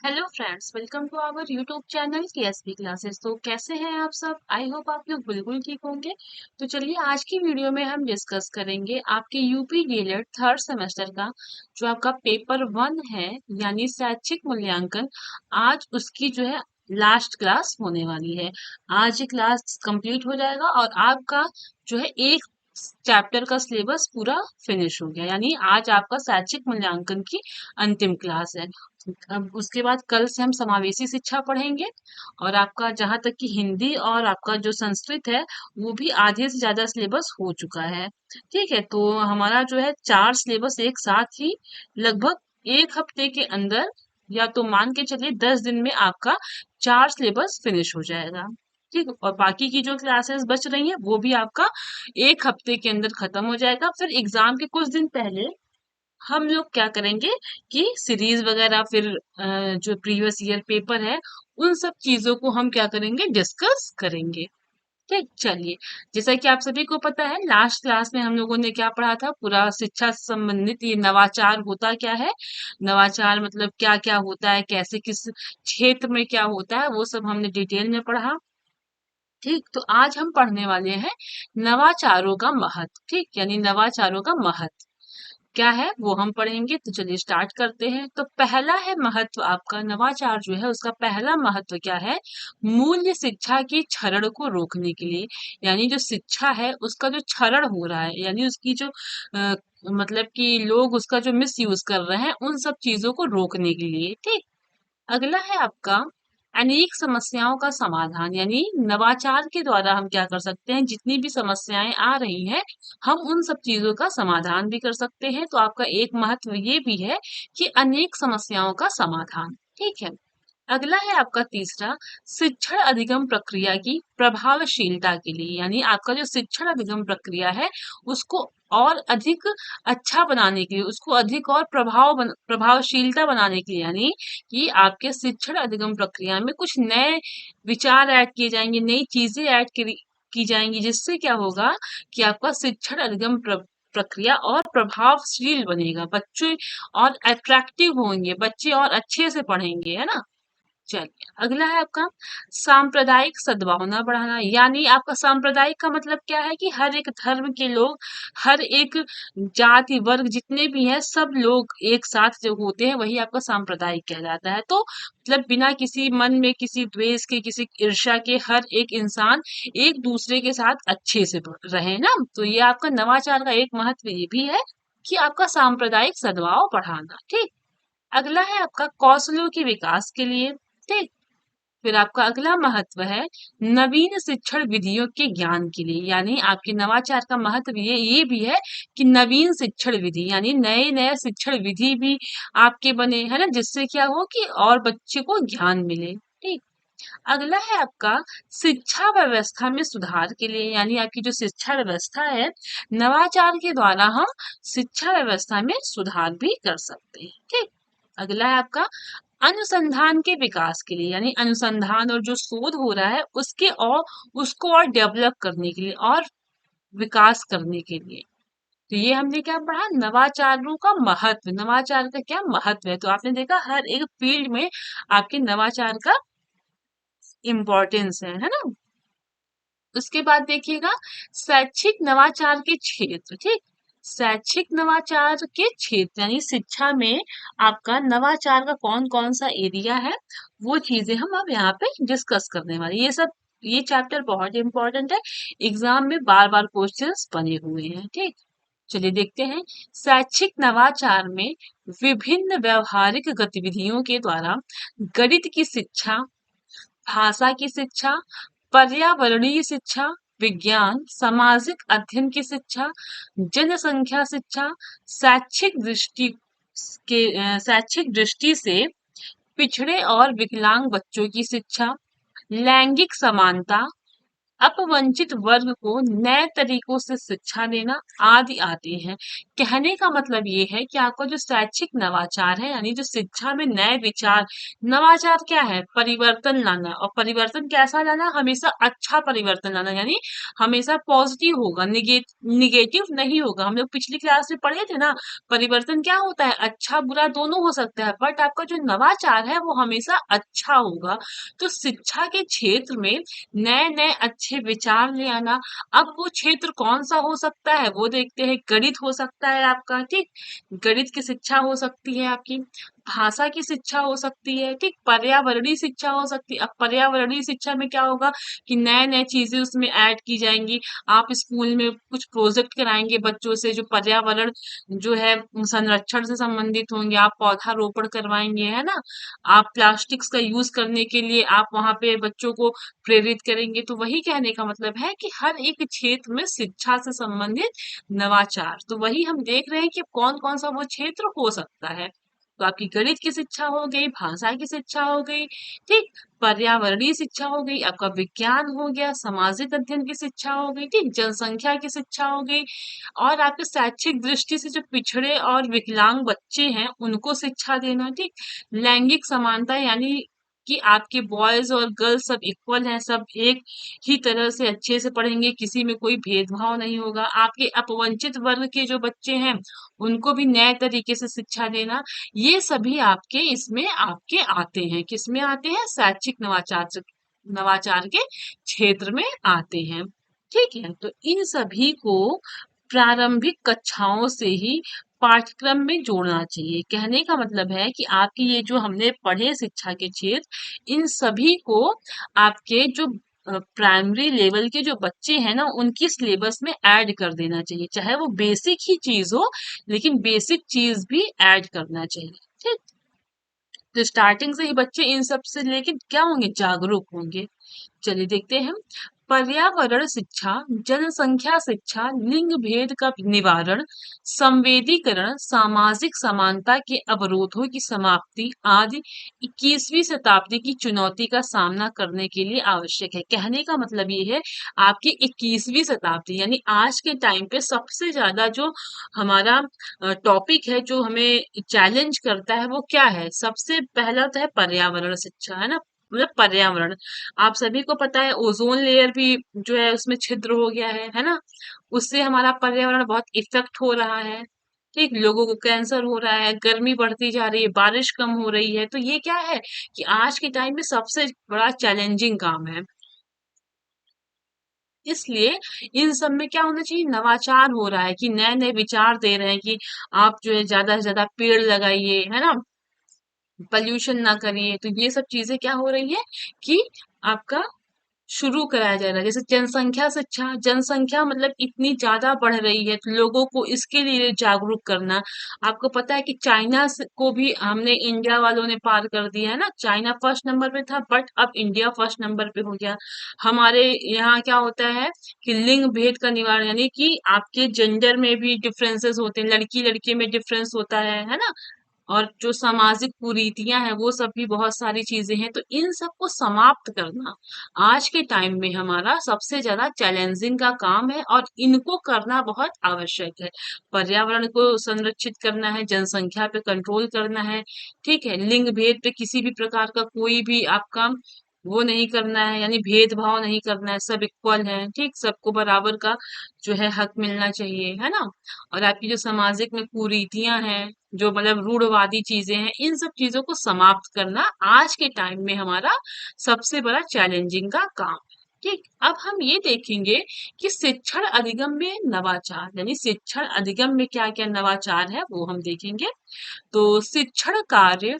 Hello friends, welcome to our YouTube channel KSP classes. तो कैसे हैं आप सब? आई होप आप लोग बिल्कुल ठीक होंगे। तो चलिए आज की वीडियो में हम डिस्कस करेंगे आपके यूपी डीएलएड थर्ड सेमेस्टर का जो आपका पेपर 1 है, यानी शैक्षिक मूल्यांकन। आज उसकी जो है लास्ट क्लास होने वाली है। आज ये क्लास कंप्लीट हो जाएगा और आपका जो है एक चैप्टर का सिलेबस पूरा फिनिश हो गया, यानी आज आपका शैक्षिक मूल्यांकन की अंतिम क्लास है। अब उसके बाद कल से हम समावेशी शिक्षा पढ़ेंगे और आपका जहाँ तक कि हिंदी और आपका जो संस्कृत है वो भी आधे से ज्यादा सिलेबस हो चुका है। ठीक है, तो हमारा जो है 4 सिलेबस एक साथ ही लगभग एक हफ्ते के अंदर या तो मान के चलिए 10 दिन में आपका 4 सिलेबस फिनिश हो जाएगा। ठीक, और बाकी की जो क्लासेस बच रही हैं वो भी आपका एक हफ्ते के अंदर खत्म हो जाएगा। फिर एग्जाम के कुछ दिन पहले हम लोग क्या करेंगे कि सीरीज वगैरह फिर जो प्रीवियस ईयर पेपर है उन सब चीजों को हम क्या करेंगे, डिस्कस करेंगे। ठीक, चलिए। जैसा कि आप सभी को पता है लास्ट क्लास में हम लोगों ने क्या पढ़ा था, पूरा शिक्षा से संबंधित ये नवाचार होता क्या है, नवाचार मतलब क्या क्या होता है, कैसे किस क्षेत्र में क्या होता है, वो सब हमने डिटेल में पढ़ा। ठीक, तो आज हम पढ़ने वाले हैं नवाचारों का महत्व। ठीक, यानी नवाचारों का महत्व क्या है वो हम पढ़ेंगे। तो चलिए स्टार्ट करते हैं। तो पहला है महत्व, आपका नवाचार जो है उसका पहला महत्व क्या है, मूल्य शिक्षा की क्षरण को रोकने के लिए। यानी जो शिक्षा है उसका जो क्षरण हो रहा है, यानी उसकी जो मतलब कि लोग उसका जो मिस यूज कर रहे हैं उन सब चीजों को रोकने के लिए। ठीक, अगला है आपका अनेक समस्याओं का समाधान। यानी नवाचार के द्वारा हम क्या कर सकते हैं, जितनी भी समस्याएं आ रही हैं हम उन सब चीजों का समाधान भी कर सकते हैं। तो आपका एक महत्व ये भी है कि अनेक समस्याओं का समाधान। ठीक है, अगला है आपका तीसरा, शिक्षण अधिगम प्रक्रिया की प्रभावशीलता के लिए। यानी आपका जो शिक्षण अधिगम प्रक्रिया है उसको और अधिक अच्छा बनाने के लिए, उसको अधिक और प्रभावशीलता बनाने के लिए, यानी कि आपके शिक्षण अधिगम प्रक्रिया में कुछ नए विचार ऐड किए जाएंगे, नई चीजें ऐड की जाएंगी, जिससे क्या होगा कि आपका शिक्षण अधिगम प्रक्रिया और प्रभावशील बनेगा, बच्चे और अट्रैक्टिव होंगे, बच्चे और अच्छे से पढ़ेंगे, है ना। चलिए अगला है आपका सांप्रदायिक सद्भावना बढ़ाना। यानी आपका सांप्रदायिक का मतलब क्या है कि हर एक धर्म के लोग, हर एक जाति वर्ग जितने भी हैं सब लोग एक साथ जो होते हैं वही आपका सांप्रदायिक कहलाता है। तो मतलब बिना किसी मन में किसी द्वेष के, किसी ईर्ष्या के, हर एक इंसान एक दूसरे के साथ अच्छे से रहे ना। तो ये आपका नवाचार का एक महत्व ये भी है कि आपका सांप्रदायिक सद्भाव बढ़ाना। ठीक, अगला है आपका कौशलों के विकास के लिए। ठीक, फिर आपका अगला महत्व है नवीन शिक्षण विधियों के ज्ञान के लिए। यानी आपके नवाचार का महत्व ये भी है कि नवीन शिक्षण विधि, यानी नए नए शिक्षण विधि भी आपके बने, है ना, जिससे क्या हो कि और बच्चे को ज्ञान मिले। ठीक, अगला है आपका शिक्षा व्यवस्था में सुधार के लिए। यानी आपकी जो शिक्षा व्यवस्था है, नवाचार के द्वारा हम शिक्षा व्यवस्था में सुधार भी कर सकते हैं। ठीक, अगला है आपका अनुसंधान के विकास के लिए। यानी अनुसंधान और जो शोध हो रहा है उसके और उसको और डेवलप करने के लिए और विकास करने के लिए। तो ये हमने क्या पढ़ा, नवाचारों का महत्व, नवाचार का क्या महत्व है। तो आपने देखा हर एक फील्ड में आपके नवाचार का इम्पोर्टेंस है ना। उसके बाद देखिएगा शैक्षिक नवाचार के क्षेत्र। ठीक, शैक्षिक नवाचार के क्षेत्र यानी शिक्षा में आपका नवाचार का कौन कौन सा एरिया है वो चीजें हम अब यहाँ पे डिस्कस करने वाले। ये सब, ये चैप्टर बहुत इंपॉर्टेंट है, एग्जाम में बार बार क्वेश्चंस बने हुए हैं। ठीक, चलिए देखते हैं। शैक्षिक नवाचार में विभिन्न व्यवहारिक गतिविधियों के द्वारा गणित की शिक्षा, भाषा की शिक्षा, पर्यावरणीय शिक्षा, विज्ञान, सामाजिक अध्ययन की शिक्षा, जनसंख्या शिक्षा, शैक्षिक दृष्टि शैक्षिक दृष्टि से पिछड़े और विकलांग बच्चों की शिक्षा, लैंगिक समानता, अपवंचित वर्ग को नए तरीकों से शिक्षा देना आदि आते हैं। कहने का मतलब ये है कि आपका जो शैक्षिक नवाचार है यानी जो शिक्षा में नए विचार, नवाचार क्या है? परिवर्तन लाना। और परिवर्तन कैसा लाना? हमेशा अच्छा परिवर्तन लाना, यानी हमेशा पॉजिटिव होगा, निगेटिव नहीं होगा। हम लोग पिछली क्लास में पढ़े थे ना, परिवर्तन क्या होता है? अच्छा बुरा दोनों हो सकता है, बट आपका जो नवाचार है वो हमेशा अच्छा होगा। तो शिक्षा के क्षेत्र में नए नए अच्छे विचार ले आना। अब वो क्षेत्र कौन सा हो सकता है वो देखते हैं। गणित हो सकता है आपका, ठीक, गणित की शिक्षा हो सकती है आपकी, भाषा की शिक्षा हो सकती है, ठीक, पर्यावरणीय शिक्षा हो सकती है। अब पर्यावरणीय शिक्षा में क्या होगा कि नए नए चीजें उसमें ऐड की जाएंगी। आप स्कूल में कुछ प्रोजेक्ट कराएंगे बच्चों से जो पर्यावरण जो है संरक्षण से संबंधित होंगे। आप पौधारोपण करवाएंगे, है ना। आप प्लास्टिक्स का यूज करने के लिए आप वहां पे बच्चों को प्रेरित करेंगे। तो वही कहने का मतलब है कि हर एक क्षेत्र में शिक्षा से संबंधित नवाचार, तो वही हम देख रहे हैं कि कौन कौन सा वो क्षेत्र हो सकता है। तो आपकी गणित की शिक्षा हो गई, भाषा की शिक्षा हो गई, ठीक, पर्यावरणीय शिक्षा हो गई, आपका विज्ञान हो गया, सामाजिक अध्ययन की शिक्षा हो गई, ठीक, जनसंख्या की शिक्षा हो गई, और आपके शैक्षिक दृष्टि से जो पिछड़े और विकलांग बच्चे हैं उनको शिक्षा देना, ठीक, लैंगिक समानता यानी कि आपके बॉयज और गर्ल्स सब इक्वल हैं, सब एक ही तरह से अच्छे से पढ़ेंगे, किसी में कोई भेदभाव नहीं होगा। आपके अपवंचित वर्ग के जो बच्चे हैं उनको भी नए तरीके से शिक्षा देना, ये सभी आपके इसमें आपके आते हैं। किसमें आते हैं? शैक्षिक नवाचार के क्षेत्र में आते हैं। ठीक है, तो इन सभी को प्रारंभिक कक्षाओं से ही पाठ्यक्रम में जोड़ना चाहिए। कहने का मतलब है कि आपकी ये जो हमने पढ़े शिक्षा के क्षेत्र, इन सभी को आपके जो प्राइमरी लेवल के जो बच्चे हैं ना उनकी सिलेबस में ऐड कर देना चाहिए। चाहे वो बेसिक ही चीज हो, लेकिन बेसिक चीज भी ऐड करना चाहिए। ठीक, तो स्टार्टिंग से ही बच्चे इन सब से लेके क्या होंगे? जागरूक होंगे। चलिए देखते हैं। पर्यावरण शिक्षा, जनसंख्या शिक्षा, लिंग भेद का निवारण, संवेदीकरण, सामाजिक समानता के अवरोधों की समाप्ति आदि 21वीं शताब्दी की चुनौती का सामना करने के लिए आवश्यक है। कहने का मतलब ये है आपकी 21वीं शताब्दी यानी आज के टाइम पे सबसे ज्यादा जो हमारा टॉपिक है, जो हमें चैलेंज करता है, वो क्या है? सबसे पहला तो है पर्यावरण शिक्षा, है ना। मतलब पर्यावरण, आप सभी को पता है ओजोन लेयर भी जो है उसमें छिद्र हो गया है ना। उससे हमारा पर्यावरण बहुत इफेक्ट हो रहा है। ठीक, लोगों को कैंसर हो रहा है, गर्मी बढ़ती जा रही है, बारिश कम हो रही है। तो ये क्या है कि आज के टाइम में सबसे बड़ा चैलेंजिंग काम है। इसलिए इन सब में क्या होना चाहिए? नवाचार हो रहा है कि नए नए विचार दे रहे हैं कि आप जो है ज्यादा से ज्यादा पेड़ लगाइए, है ना, पॉल्यूशन ना करिए। तो ये सब चीजें क्या हो रही है कि आपका शुरू कराया जा रहा है। जैसे जनसंख्या शिक्षा, जनसंख्या मतलब इतनी ज्यादा बढ़ रही है तो लोगों को इसके लिए जागरूक करना। आपको पता है कि को भी हमने इंडिया वालों ने पार कर दिया है ना। चाइना फर्स्ट नंबर पे था, बट अब इंडिया फर्स्ट नंबर पे हो गया। हमारे यहाँ क्या होता है कि लिंग भेद का निवारण, यानी कि आपके जेंडर में भी डिफरेंसेस होते हैं, लड़की लड़के में डिफरेंस होता है ना। और जो सामाजिक कुरीतियां हैं वो सब भी बहुत सारी चीजें हैं। तो इन सब को समाप्त करना आज के टाइम में हमारा सबसे ज्यादा चैलेंजिंग का काम है, और इनको करना बहुत आवश्यक है। पर्यावरण को संरक्षित करना है, जनसंख्या पे कंट्रोल करना है, ठीक है, लिंग भेद पे किसी भी प्रकार का कोई भी आपका वो नहीं करना है, यानी भेदभाव नहीं करना है, सब इक्वल है, ठीक, सबको बराबर का जो है हक मिलना चाहिए, है ना। और आपकी जो सामाजिक में कुरीतियां हैं, जो मतलब रूढ़वादी चीजें हैं, इन सब चीजों को समाप्त करना आज के टाइम में हमारा सबसे बड़ा चैलेंजिंग का काम है। ठीक, अब हम ये देखेंगे कि शिक्षण अधिगम में नवाचार, यानी शिक्षण अधिगम में क्या क्या नवाचार है वो हम देखेंगे। तो शिक्षण कार्य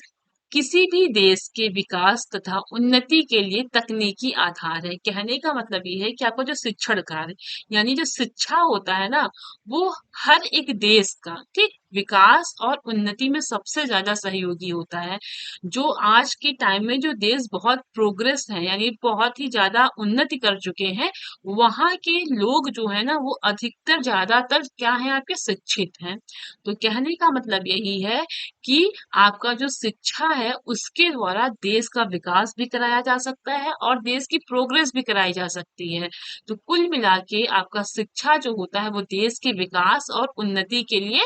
किसी भी देश के विकास तथा उन्नति के लिए तकनीकी आधार है। कहने का मतलब ये है कि आपका जो शिक्षण कार्य यानी जो शिक्षा होता है ना, वो हर एक देश का, ठीक, विकास और उन्नति में सबसे ज्यादा सहयोगी होता है। जो आज के टाइम में जो देश बहुत प्रोग्रेस है यानी बहुत ही ज्यादा उन्नति कर चुके हैं, वहां के लोग जो है ना वो अधिकतर ज्यादातर क्या है आपके शिक्षित हैं। तो कहने का मतलब यही है कि आपका जो शिक्षा है उसके द्वारा देश का विकास भी कराया जा सकता है और देश की प्रोग्रेस भी कराई जा सकती है। तो कुल मिला के आपका शिक्षा जो होता है वो देश के विकास और उन्नति के लिए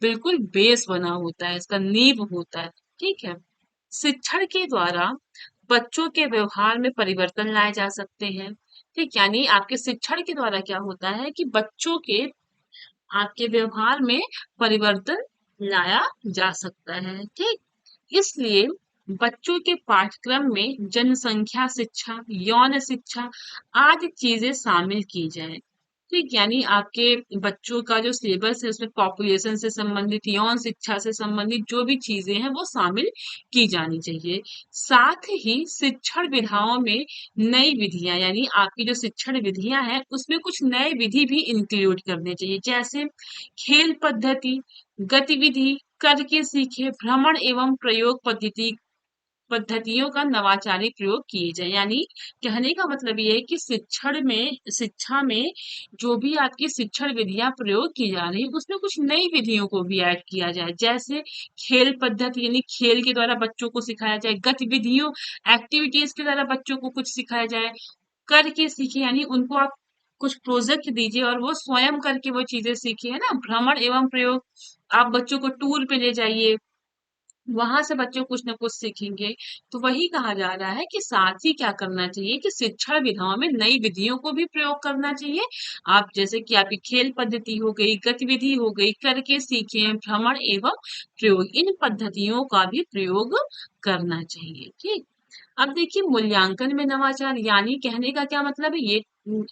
बिल्कुल बेस बना होता है, इसका नींव होता है। ठीक है। शिक्षण के द्वारा बच्चों के व्यवहार में परिवर्तन लाए जा सकते हैं। ठीक, यानी आपके शिक्षण के द्वारा क्या होता है कि बच्चों के आपके व्यवहार में परिवर्तन लाया जा सकता है। ठीक, इसलिए बच्चों के पाठ्यक्रम में जनसंख्या शिक्षा, यौन शिक्षा आदि चीजें शामिल की जाए। ठीक, यानी आपके बच्चों का जो सिलेबस है उसमें पॉपुलेशन से संबंधित, यौन शिक्षा से संबंधित जो भी चीजें हैं वो शामिल की जानी चाहिए। साथ ही शिक्षण विधाओं में नई विधियां यानी आपकी जो शिक्षण विधियां हैं उसमें कुछ नए विधि भी इंक्लूड करने चाहिए, जैसे खेल पद्धति, गतिविधि, करके सीखे, भ्रमण एवं प्रयोग पद्धतियों का नवाचारी प्रयोग किए जाए। यानी कहने का मतलब ये है कि शिक्षा में जो भी आपकी शिक्षण विधियां प्रयोग की जा रही है उसमें कुछ नई विधियों को भी ऐड किया जाए, जैसे खेल पद्धति यानी खेल के द्वारा बच्चों को सिखाया जाए, गतिविधियों एक्टिविटीज के द्वारा बच्चों को कुछ सिखाया जाए, करके सीखे यानी उनको आप कुछ प्रोजेक्ट दीजिए और वो स्वयं करके वो चीजें सीखे, है ना। भ्रमण एवं प्रयोग, आप बच्चों को टूर पे ले जाइए, वहां से बच्चे कुछ ना कुछ सीखेंगे। तो वही कहा जा रहा है कि साथ ही क्या करना चाहिए कि शिक्षा विधाओं में नई विधियों को भी प्रयोग करना चाहिए। आप जैसे कि आपकी खेल पद्धति हो गई, गतिविधि हो गई, करके सीखे, भ्रमण एवं प्रयोग, इन पद्धतियों का भी प्रयोग करना चाहिए। ठीक, अब देखिए मूल्यांकन में नवाचार, यानी कहने का क्या मतलब है, ये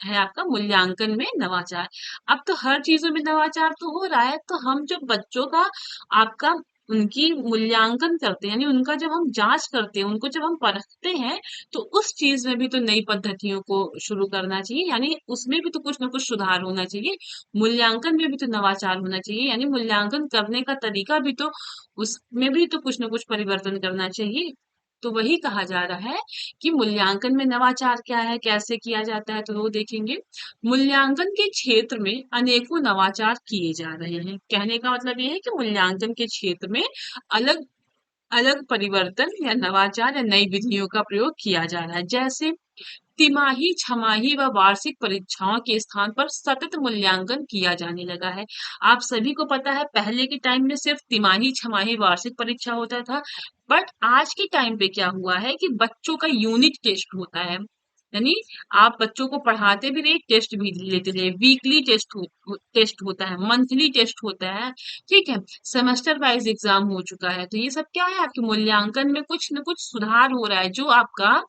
है आपका मूल्यांकन में नवाचार। अब तो हर चीजों में नवाचार तो हो रहा है, तो हम जब बच्चों का आपका उनकी मूल्यांकन करते हैं यानी उनका जब हम जांच करते हैं, उनको जब हम परखते हैं, तो उस चीज में भी तो नई पद्धतियों को शुरू करना चाहिए, यानी उसमें भी तो कुछ ना कुछ सुधार होना चाहिए। मूल्यांकन में भी तो नवाचार होना चाहिए, यानी मूल्यांकन करने का तरीका भी तो उसमें भी तो कुछ ना कुछ परिवर्तन करना चाहिए। तो वही कहा जा रहा है कि मूल्यांकन में नवाचार क्या है, कैसे किया जाता है, तो वो देखेंगे। मूल्यांकन के क्षेत्र में अनेकों नवाचार किए जा रहे हैं। कहने का मतलब ये है कि मूल्यांकन के क्षेत्र में अलग अलग परिवर्तन या नवाचार या नई विधियों का प्रयोग किया जा रहा है, जैसे तिमाही, छमाही व वार्षिक परीक्षाओं के स्थान पर सतत मूल्यांकन किया जाने लगा है। आप सभी को पता है पहले के टाइम में सिर्फ तिमाही, छमाही, वार्षिक परीक्षा होता था, बट आज के टाइम पे क्या हुआ है कि बच्चों का यूनिट टेस्ट होता है। यानी आप बच्चों को पढ़ाते भी रहे, टेस्ट भी लेते रहे, वीकली टेस्ट होता है, मंथली टेस्ट होता है। ठीक है, सेमेस्टर वाइज एग्जाम हो चुका है। तो ये सब क्या है, आपके मूल्यांकन में कुछ न कुछ सुधार हो रहा है। जो आपका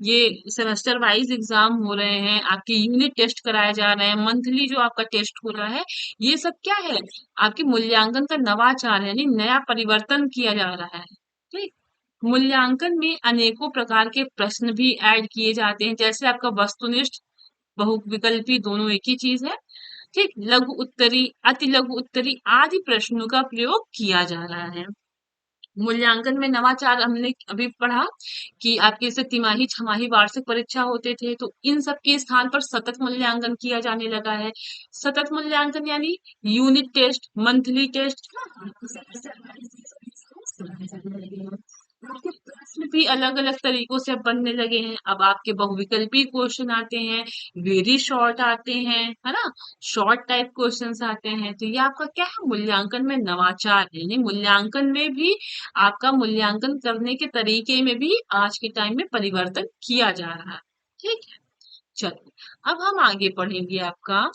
ये सेमेस्टर वाइज एग्जाम हो रहे हैं, आपके यूनिट टेस्ट कराए जा रहे हैं, मंथली जो आपका टेस्ट हो रहा है, ये सब क्या है, आपके मूल्यांकन का नवाचार है, यानी नया परिवर्तन किया जा रहा है। ठीक, मूल्यांकन में अनेकों प्रकार के प्रश्न भी ऐड किए जाते हैं, जैसे आपका वस्तुनिष्ठ, बहुविकल्पी, दोनों एक ही चीज है। ठीक, लघु उत्तरी, अति लघु उत्तरी आदि प्रश्नों का प्रयोग किया जा रहा है। मूल्यांकन में नवाचार हमने अभी पढ़ा कि आपके जैसे तिमाही, छमाही, वार्षिक परीक्षा होते थे, तो इन सब के स्थान पर सतत मूल्यांकन किया जाने लगा है। सतत मूल्यांकन यानी यूनिट टेस्ट, मंथली टेस्ट, आपके प्रश्न भी अलग अलग तरीकों से अब बनने लगे हैं। अब आपके बहुविकल्पी क्वेश्चन आते हैं, वेरी शॉर्ट आते हैं, है ना, शॉर्ट टाइप क्वेश्चंस आते हैं। तो ये आपका क्या है, मूल्यांकन में नवाचार है, यानी मूल्यांकन में भी आपका मूल्यांकन करने के तरीके में भी आज के टाइम में परिवर्तन किया जा रहा है। ठीक है, चलो अब हम आगे पढ़ेंगे आपका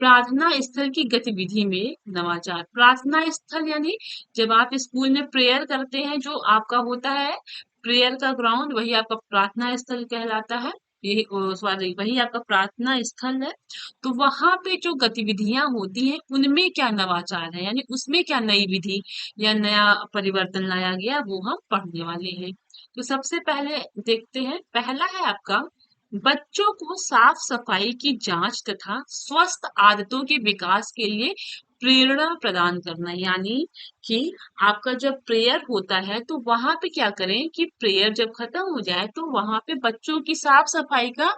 प्रार्थना स्थल की गतिविधि में नवाचार। प्रार्थना स्थल यानी जब आप स्कूल में प्रेयर करते हैं, जो आपका होता है प्रेयर का ग्राउंड, वही आपका प्रार्थना स्थल कहलाता है। ये सॉरी, वही आपका प्रार्थना स्थल है। तो वहां पे जो गतिविधियां होती हैं उनमें क्या नवाचार है, यानी उसमें क्या नई विधि या नया परिवर्तन लाया गया, वो हम पढ़ने वाले हैं। तो सबसे पहले देखते हैं, पहला है आपका बच्चों को साफ सफाई की जांच तथा स्वस्थ आदतों के विकास के लिए प्रेरणा प्रदान करना, यानी कि आपका जब प्रेयर होता है तो वहां पे क्या करें कि प्रेयर जब खत्म हो जाए तो वहां पे बच्चों की साफ सफाई का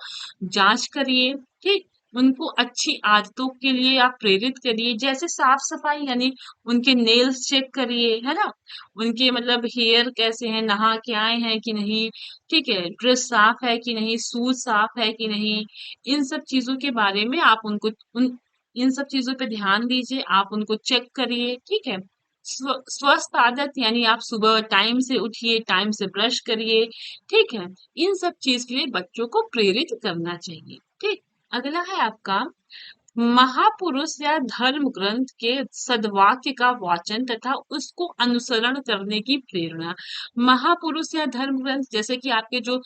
जांच करिए। ठीक, उनको अच्छी आदतों के लिए आप प्रेरित करिए, जैसे साफ सफाई यानी उनके नेल्स चेक करिए, है ना, उनके मतलब हेयर कैसे हैं, नहा के आए हैं कि नहीं, ठीक है, ड्रेस साफ है कि नहीं, शूज साफ है कि नहीं, इन सब चीजों के बारे में आप उनको उन इन सब चीजों पे ध्यान दीजिए, आप उनको चेक करिए। ठीक है, स्वस्थ आदत यानी आप सुबह टाइम से उठिए, टाइम से ब्रश करिए। ठीक है, इन सब चीज के लिए बच्चों को प्रेरित करना चाहिए। ठीक, अगला है आपका महापुरुष या धर्म ग्रंथ के सद्वाक्य का वाचन तथा उसको अनुसरण करने की प्रेरणा। महापुरुष या धर्म ग्रंथ जैसे कि आपके जो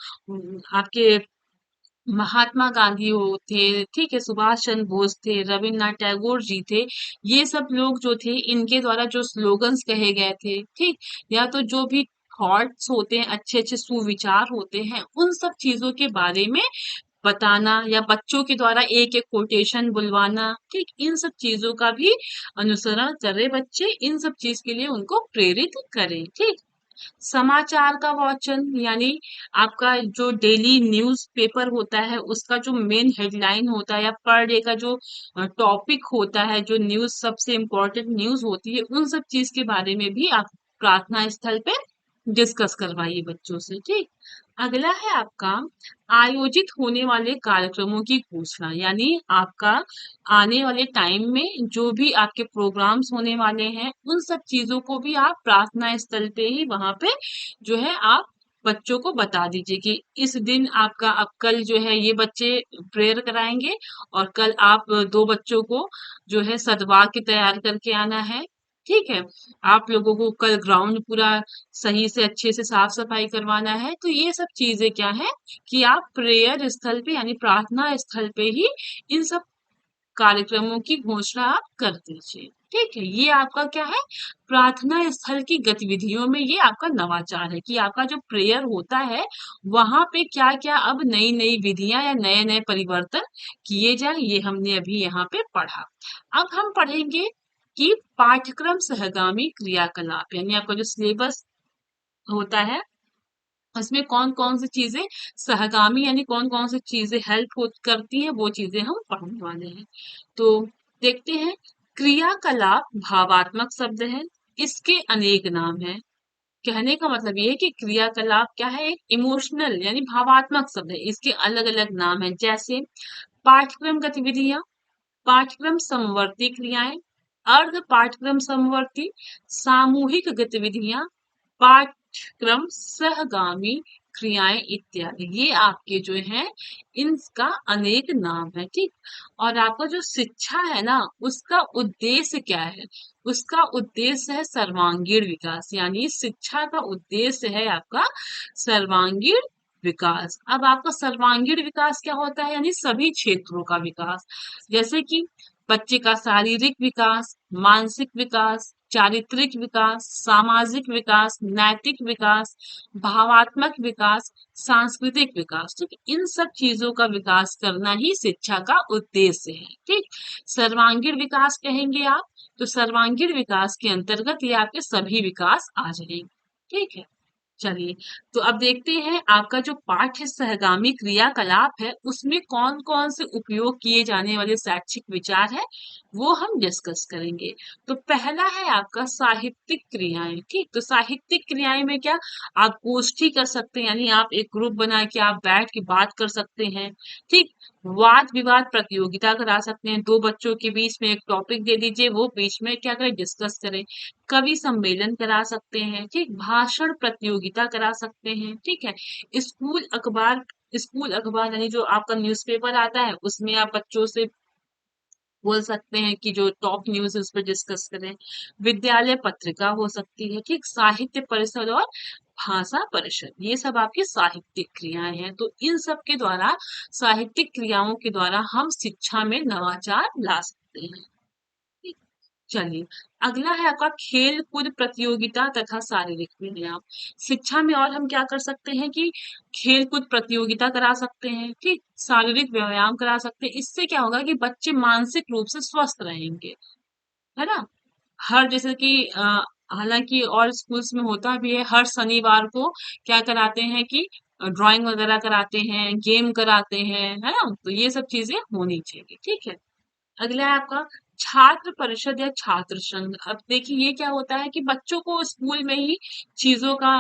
आपके महात्मा गांधी हो थे, ठीक है, सुभाष चंद्र बोस थे, रविन्द्रनाथ टैगोर जी थे, ये सब लोग जो थे इनके द्वारा जो स्लोगन्स कहे गए थे, ठीक, या तो जो भी थॉट्स होते हैं, अच्छे अच्छे सुविचार होते हैं, उन सब चीजों के बारे में बताना या बच्चों के द्वारा एक एक कोटेशन बुलवाना, ठीक, इन सब चीजों का भी अनुसरण करें बच्चे, इन सब चीज के लिए उनको प्रेरित करें। ठीक, समाचार का वाचन यानी आपका जो डेली न्यूज़ पेपर होता है उसका जो मेन हेडलाइन होता है या पर डे का जो टॉपिक होता है, जो न्यूज़ सबसे इम्पोर्टेंट न्यूज़ होती है, उन सब चीज के बारे में भी आप प्रार्थना स्थल पे डिस्कस करवाइए बच्चों से। ठीक, अगला है आपका आयोजित होने वाले कार्यक्रमों की घोषणा, यानी आपका आने वाले टाइम में जो भी आपके प्रोग्राम्स होने वाले हैं उन सब चीजों को भी आप प्रार्थना स्थल पे ही वहां पे जो है आप बच्चों को बता दीजिए कि इस दिन आपका अब कल जो है ये बच्चे प्रेयर कराएंगे और कल आप दो बच्चों को जो है सदवाक्य तैयार करके आना है। ठीक है, आप लोगों को कल ग्राउंड पूरा सही से अच्छे से साफ सफाई करवाना है। तो ये सब चीजें क्या है कि आप प्रेयर स्थल पे यानी प्रार्थना स्थल पे ही इन सब कार्यक्रमों की घोषणा आप कर दीजिए। ठीक है, ये आपका क्या है, प्रार्थना स्थल की गतिविधियों में ये आपका नवाचार है कि आपका जो प्रेयर होता है वहां पे क्या क्या अब नई नई विधियां या नए नए परिवर्तन किए जाए, ये हमने अभी यहाँ पे पढ़ा। अब हम पढ़ेंगे कि पाठ्यक्रम सहगामी क्रियाकलाप यानी आपका जो सिलेबस होता है उसमें कौन कौन सी चीजें सहगामी यानी कौन कौन सी चीजें हेल्प करती है, वो चीजें हम पढ़ने वाले हैं। तो देखते हैं, क्रियाकलाप भावात्मक शब्द है, इसके अनेक नाम हैं। कहने का मतलब ये है कि क्रियाकलाप क्या है, एक इमोशनल यानी भावात्मक शब्द है, इसके अलग अलग नाम हैं, जैसे पाठ्यक्रम गतिविधियां, पाठ्यक्रम समवर्ती क्रियाएं, अर्ध पाठ्यक्रम समवर्ती, सामूहिक गतिविधियां, पाठ्यक्रम सहगामी क्रियाएं इत्यादि, ये आपके जो हैं इनका अनेक नाम है। ठीक, और आपका जो शिक्षा है ना उसका उद्देश्य क्या है, उसका उद्देश्य है सर्वांगीण विकास, यानी शिक्षा का उद्देश्य है आपका सर्वांगीण विकास। अब आपका सर्वांगीण विकास क्या होता है, यानी सभी क्षेत्रों का विकास, जैसे कि बच्चे का शारीरिक विकास, मानसिक विकास, चारित्रिक विकास, सामाजिक विकास, नैतिक विकास, भावात्मक विकास, सांस्कृतिक विकास। ठीक, इन सब चीजों का विकास करना ही शिक्षा का उद्देश्य है। ठीक, सर्वांगीण विकास कहेंगे आप तो सर्वांगीण विकास के अंतर्गत ये आपके सभी विकास आ जाएंगे। ठीक है, चलिए, तो अब देखते हैं आपका जो पाठ्य सहगामी क्रियाकलाप है उसमें कौन कौन से उपयोग किए जाने वाले शैक्षिक विचार है वो हम डिस्कस करेंगे। तो पहला है आपका साहित्यिक क्रियाएं। ठीक, तो साहित्यिक क्रियाएं में क्या, आप गोष्ठी कर सकते हैं, यानी आप एक ग्रुप बना के आप बैठ के बात कर सकते हैं। ठीक, वाद विवाद प्रतियोगिता करा सकते हैं, दो बच्चों के बीच में एक टॉपिक दे दीजिए, वो बीच में क्या करें, डिस्कस करें। कवि सम्मेलन करा सकते हैं, ठीक, भाषण प्रतियोगिता करा सकते हैं। ठीक है, स्कूल अखबार स्कूल अखबार यानी जो आपका न्यूज़पेपर आता है उसमें आप बच्चों से बोल सकते हैं कि जो टॉप न्यूज़ है उस पर डिस्कस करें। विद्यालय पत्रिका हो सकती है, ठीक, साहित्य परिषद और भाषा परिषद, ये सब आपकी साहित्यिक क्रियाएं हैं। तो इन सब के द्वारा साहित्यिक क्रियाओं के द्वारा हम शिक्षा में नवाचार ला सकते हैं। ठीक, चलिए, अगला है आपका खेल कूद प्रतियोगिता तथा शारीरिक व्यायाम। शिक्षा में और हम क्या कर सकते हैं कि खेल कूद प्रतियोगिता करा सकते हैं, ठीक, शारीरिक व्यायाम करा सकते हैं, इससे क्या होगा कि बच्चे मानसिक रूप से स्वस्थ रहेंगे। है ना? हर जैसे कि हालांकि और स्कूल्स में होता भी है, हर शनिवार को क्या कराते हैं कि ड्राइंग वगैरह कराते हैं, गेम कराते हैं, है ना? तो ये सब चीजें होनी चाहिए, ठीक है। अगला है आपका छात्र परिषद या छात्र संघ। अब देखिए ये क्या होता है कि बच्चों को स्कूल में ही चीजों का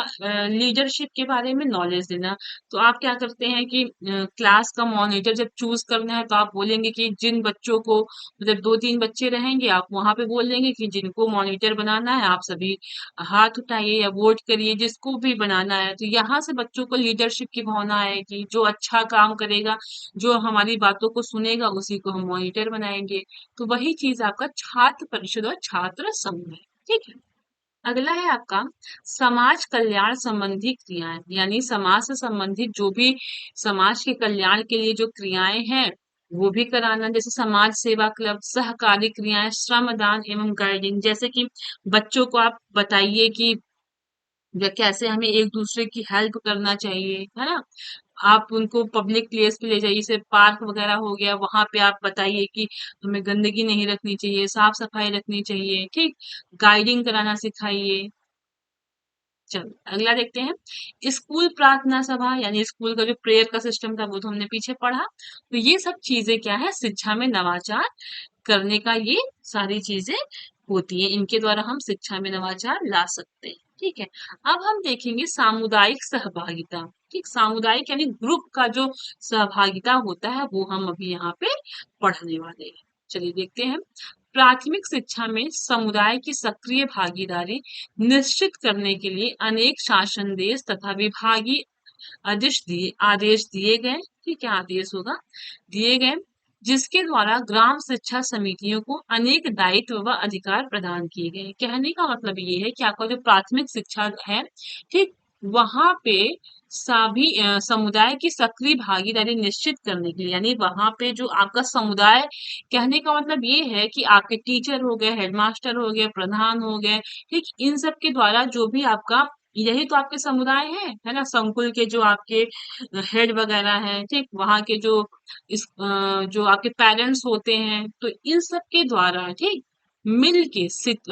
लीडरशिप के बारे में नॉलेज देना। तो आप क्या करते हैं कि क्लास का मॉनिटर जब चूज करना है तो आप बोलेंगे कि जिन बच्चों को मतलब 2-3 बच्चे रहेंगे, आप वहां पे बोल देंगे कि जिनको मॉनिटर बनाना है आप सभी हाथ उठाइए या वोट करिए जिसको भी बनाना है। तो यहाँ से बच्चों को लीडरशिप की भावना आएगी, जो अच्छा काम करेगा, जो हमारी बातों को सुनेगा उसी को हम मॉनिटर बनाएंगे। तो वही चीज आपका छात्र परिषद और छात्र संघ है, ठीक है। अगला है आपका समाज कल्याण संबंधी क्रियाएं, यानी समाज से संबंधित जो भी समाज के कल्याण के लिए जो क्रियाएं हैं वो भी कराना, जैसे समाज सेवा क्लब, सहकारी क्रियाएं, श्रमदान एवं गाइडिंग। जैसे कि बच्चों को आप बताइए कि कैसे हमें एक दूसरे की हेल्प करना चाहिए, है ना? आप उनको पब्लिक प्लेस पे ले जाइए, जैसे पार्क वगैरह हो गया, वहां पे आप बताइए कि हमें गंदगी नहीं रखनी चाहिए, साफ सफाई रखनी चाहिए, ठीक। गाइडिंग कराना सिखाइए। चलो अगला देखते हैं, स्कूल प्रार्थना सभा, यानी स्कूल का जो प्रेयर का सिस्टम था वो तो हमने पीछे पढ़ा। तो ये सब चीजें क्या है, शिक्षा में नवाचार करने का ये सारी चीजें होती हैं, इनके द्वारा हम शिक्षा में नवाचार ला सकते हैं, ठीक है। अब हम देखेंगे सामुदायिक सहभागिता, ठीक। सामुदायिक यानी ग्रुप का जो सहभागिता होता है वो हम अभी यहाँ पे पढ़ने वाले हैं। चलिए देखते हैं, प्राथमिक शिक्षा में समुदाय की सक्रिय भागीदारी निश्चित करने के लिए अनेक शासन देश तथा विभागीय आदेश दिए गए, ठीक है, आदेश होगा, दिए गए, जिसके द्वारा ग्राम शिक्षा समितियों को अनेक दायित्व व अधिकार प्रदान किए गए। कहने का मतलब ये है कि आपका जो प्राथमिक शिक्षा है, ठीक, वहां पे सभी समुदाय की सक्रिय भागीदारी निश्चित करने के लिए, यानी वहां पे जो आपका समुदाय, कहने का मतलब ये है कि आपके टीचर हो गए, हेडमास्टर हो गए, प्रधान हो गए, ठीक, इन सब के द्वारा जो भी आपका, यही तो आपके समुदाय है ना? संकुल के जो आपके हेड वगैरह हैं, ठीक, वहां के जो जो आपके पेरेंट्स होते हैं, तो इन सब के द्वारा, ठीक, मिल के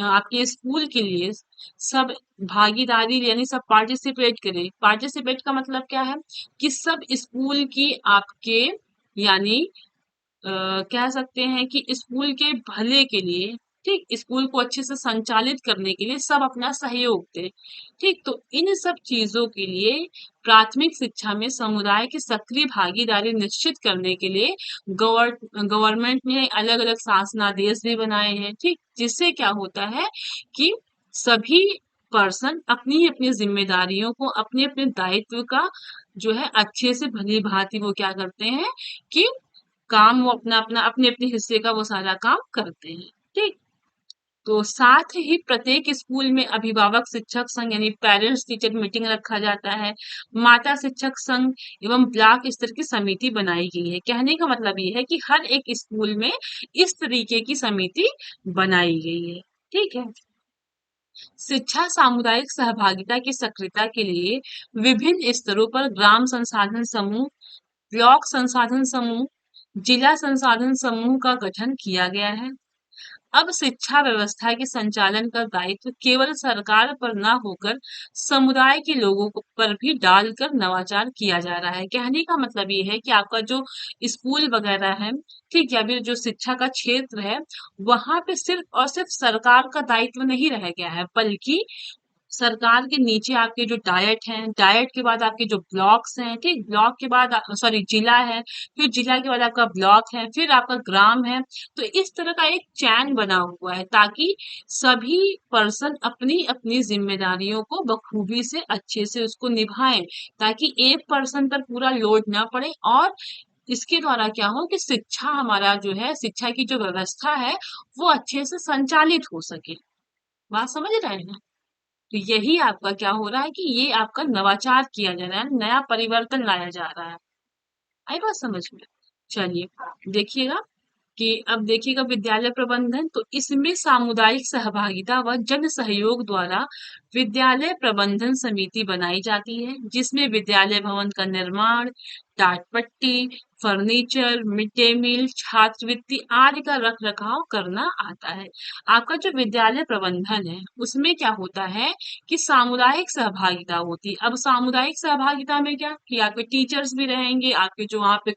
आपके स्कूल के लिए सब भागीदारी, यानी सब पार्टिसिपेट करें। पार्टिसिपेट का मतलब क्या है कि सब स्कूल की आपके, यानी कह सकते हैं कि स्कूल के भले के लिए, ठीक, स्कूल को अच्छे से संचालित करने के लिए सब अपना सहयोग दें, ठीक। तो इन सब चीजों के लिए प्राथमिक शिक्षा में समुदाय की सक्रिय भागीदारी निश्चित करने के लिए गवर्नमेंट ने अलग अलग शासनादेश भी बनाए हैं, ठीक, जिससे क्या होता है कि सभी पर्सन अपनी अपनी जिम्मेदारियों को, अपने अपने दायित्व का जो है अच्छे से भली भांति वो क्या करते हैं कि काम, वो अपना अपना अपने अपने हिस्से का वो सारा काम करते हैं, ठीक। तो साथ ही प्रत्येक स्कूल में अभिभावक शिक्षक संघ यानी पेरेंट्स टीचर मीटिंग रखा जाता है, माता शिक्षक संघ एवं ब्लॉक स्तर की समिति बनाई गई है। कहने का मतलब ये है कि हर एक स्कूल में इस तरीके की समिति बनाई गई है, ठीक है। शिक्षा सामुदायिक सहभागिता की सक्रियता के लिए विभिन्न स्तरों पर ग्राम संसाधन समूह, ब्लॉक संसाधन समूह, जिला संसाधन समूह का गठन किया गया है। अब शिक्षा व्यवस्था के संचालन का दायित्व केवल सरकार पर न होकर समुदाय के लोगों पर भी डालकर नवाचार किया जा रहा है। कहने का मतलब ये है कि आपका जो स्कूल वगैरह है, ठीक, या फिर जो शिक्षा का क्षेत्र है, वहां पे सिर्फ और सिर्फ सरकार का दायित्व नहीं रह गया है, बल्कि सरकार के नीचे आपके जो डायट हैं, डायट के बाद आपके जो ब्लॉक्स हैं, ठीक, ब्लॉक के बाद सॉरी जिला है, फिर जिला के बाद आपका ब्लॉक है, फिर आपका ग्राम है। तो इस तरह का एक चैन बना हुआ है ताकि सभी पर्सन अपनी अपनी जिम्मेदारियों को बखूबी से अच्छे से उसको निभाएं, ताकि एक पर्सन पर पूरा लोड ना पड़े, और इसके द्वारा क्या हो कि शिक्षा हमारा जो है, शिक्षा की जो व्यवस्था है वो अच्छे से संचालित हो सके। बात समझ रहे हैं? तो यही आपका क्या हो रहा है कि ये आपका नवाचार किया जा रहा है, नया परिवर्तन लाया जा रहा है। आई बात समझ में? चलिए देखिएगा, कि अब देखिएगा विद्यालय प्रबंधन, तो इसमें सामुदायिक सहभागिता व जन सहयोग द्वारा विद्यालय प्रबंधन समिति बनाई जाती है, जिसमें विद्यालय भवन का निर्माण, टाट पट्टी, फर्नीचर, मिड डे मील, छात्रवृत्ति आदि का रख रखाव करना आता है। आपका जो विद्यालय प्रबंधन है उसमें क्या होता है कि सामुदायिक सहभागिता होती है। अब सामुदायिक सहभागिता में क्या कि आपके टीचर्स भी रहेंगे, आपके जो वहाँ पे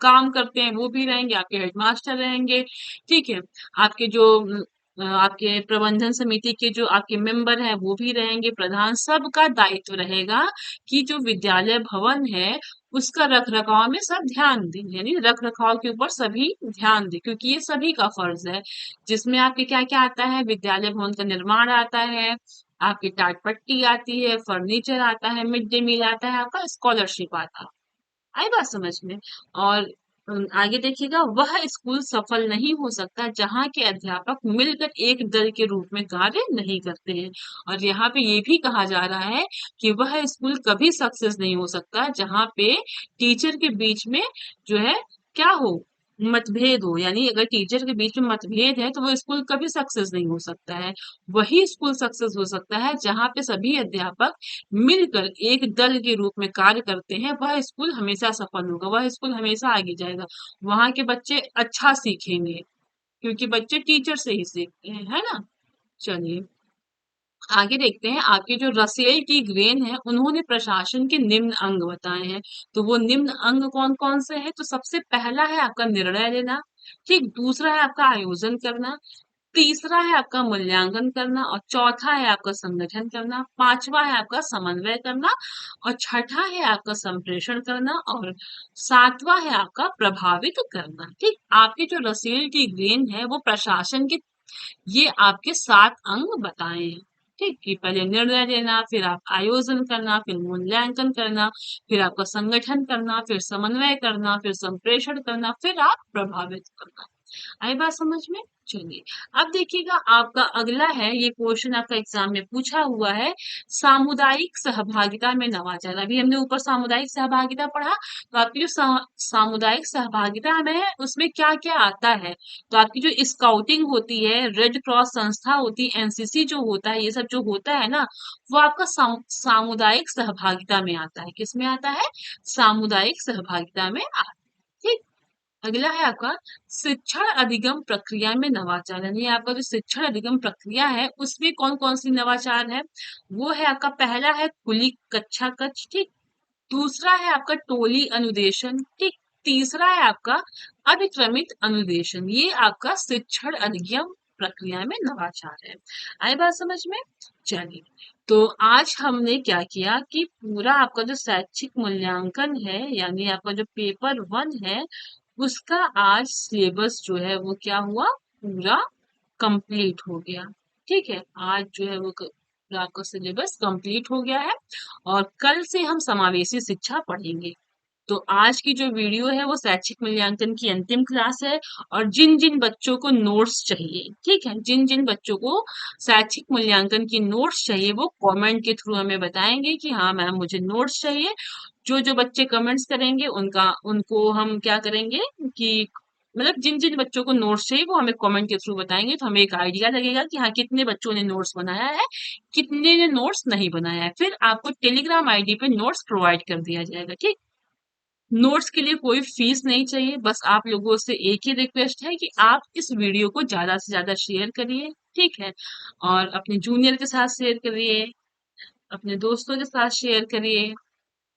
काम करते हैं वो भी रहेंगे, आपके हेडमास्टर रहेंगे, ठीक है। आपके जो आपके प्रबंधन समिति के जो आपके मेंबर हैं वो भी रहेंगे, प्रधान, सबका दायित्व रहेगा कि जो विद्यालय भवन है उसका रख रखाव में सब ध्यान दें, यानी रख रखाव के ऊपर सभी ध्यान दें, क्योंकि ये सभी का फर्ज है। जिसमें आपके क्या क्या आता है, विद्यालय भवन का निर्माण आता है, आपकी टाट पट्टी आती है, फर्नीचर आता है, मिड डे मील आता है, आपका स्कॉलरशिप आता है। आई बात समझ में। और आगे देखिएगा, वह स्कूल सफल नहीं हो सकता जहाँ के अध्यापक मिलकर एक दल के रूप में कार्य नहीं करते हैं। और यहाँ पे ये भी कहा जा रहा है कि वह स्कूल कभी सक्सेस नहीं हो सकता जहाँ पे टीचर के बीच में जो है क्या हो, मतभेद हो। यानी अगर टीचर के बीच में मतभेद है तो वो स्कूल कभी सक्सेस नहीं हो सकता है। वही स्कूल सक्सेस हो सकता है जहाँ पे सभी अध्यापक मिलकर एक दल के रूप में कार्य करते हैं। वह स्कूल हमेशा सफल होगा, वह स्कूल हमेशा आगे जाएगा। वहां के बच्चे अच्छा सीखेंगे, क्योंकि बच्चे टीचर से ही सीखते हैं, है ना। चलिए आगे देखते हैं। आपके जो रसेल टी ग्रेन है उन्होंने प्रशासन के निम्न अंग बताए हैं। तो वो निम्न अंग कौन कौन से हैं, तो सबसे पहला है आपका निर्णय लेना, ठीक, दूसरा है आपका आयोजन करना, तीसरा है आपका मूल्यांकन करना, और चौथा है आपका संगठन करना, पांचवा है आपका समन्वय करना, और छठा है आपका संप्रेषण करना, और सातवां है आपका प्रभावित करना। ठीक, आपके जो रसील की ग्रेन है वो प्रशासन के ये आपके 7 अंग बताए हैं। ठीक, कि पहले निर्णय लेना, फिर आप आयोजन करना, फिर मूल्यांकन करना, फिर आपका संगठन करना, फिर समन्वय करना, फिर संप्रेषण करना, फिर आप प्रभावित करना। आई बात समझ में। चलिए अब देखिएगा, आपका अगला है, ये क्वेश्चन आपका एग्जाम में पूछा हुआ है, सामुदायिक सहभागिता में नवाचार। अभी हमने ऊपर सामुदायिक सहभागिता पढ़ा, तो आपकी जो सामुदायिक सहभागिता में है उसमें क्या क्या आता है। तो आपकी जो स्काउटिंग होती है, रेड क्रॉस संस्था होती है, एनसीसी जो होता है, ये सब जो होता है ना, वो आपका सामुदायिक सहभागिता में आता है। किस में आता है, सामुदायिक सहभागिता में आता है। ठीक, अगला है आपका शिक्षण अधिगम प्रक्रिया में नवाचार। यानी आपका जो शिक्षण अधिगम प्रक्रिया है उसमें कौन कौन सी नवाचार है, वो है आपका पहला है खुली कक्षा कक्ष, ठीक, दूसरा है आपका टोली अनुदेशन, ठीक, तीसरा है आपका अभिक्रमित अनुदेशन। ये आपका शिक्षण अधिगम प्रक्रिया में नवाचार है। आई बात समझ में। चलिए, तो आज हमने क्या किया कि पूरा आपका जो शैक्षिक मूल्यांकन है, यानी आपका जो पेपर 1 है उसका आज सिलेबस जो है वो क्या हुआ, पूरा कंप्लीट हो गया। ठीक है, आज जो है वो पूरा आपका सिलेबस कंप्लीट हो गया है, और कल से हम समावेशी शिक्षा पढ़ेंगे। तो आज की जो वीडियो है वो शैक्षिक मूल्यांकन की अंतिम क्लास है। और जिन जिन बच्चों को नोट्स चाहिए, ठीक है, जिन जिन बच्चों को शैक्षिक मूल्यांकन की नोट्स चाहिए वो कमेंट के थ्रू हमें बताएंगे कि हाँ मैम मुझे नोट्स चाहिए। जो जो बच्चे कमेंट्स करेंगे उनका उनको हम क्या करेंगे कि मतलब जिन जिन बच्चों को नोट्स चाहिए वो हमें कमेंट के थ्रू बताएंगे, तो हमें एक आइडिया लगेगा कि हाँ कितने बच्चों ने नोट्स बनाया है, कितने ने नोट्स नहीं बनाया है। फिर आपको टेलीग्राम आईडी पे नोट्स प्रोवाइड कर दिया जाएगा। ठीक, नोट्स के लिए कोई फीस नहीं चाहिए, बस आप लोगों से एक ही रिक्वेस्ट है कि आप इस वीडियो को ज्यादा से ज्यादा शेयर करिए, ठीक है, और अपने जूनियर के साथ शेयर करिए, अपने दोस्तों के साथ शेयर करिए,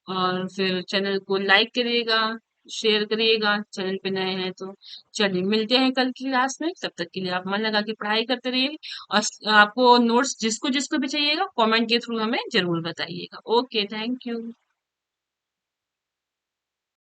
और फिर चैनल को लाइक करिएगा, शेयर करिएगा, चैनल पे नए हैं तो। चलिए मिलते हैं कल की क्लास में, तब तक के लिए आप मन लगा के पढ़ाई करते रहिए। और आपको नोट्स जिसको जिसको भी चाहिएगा कमेंट के थ्रू हमें जरूर बताइएगा। Okay, thank you.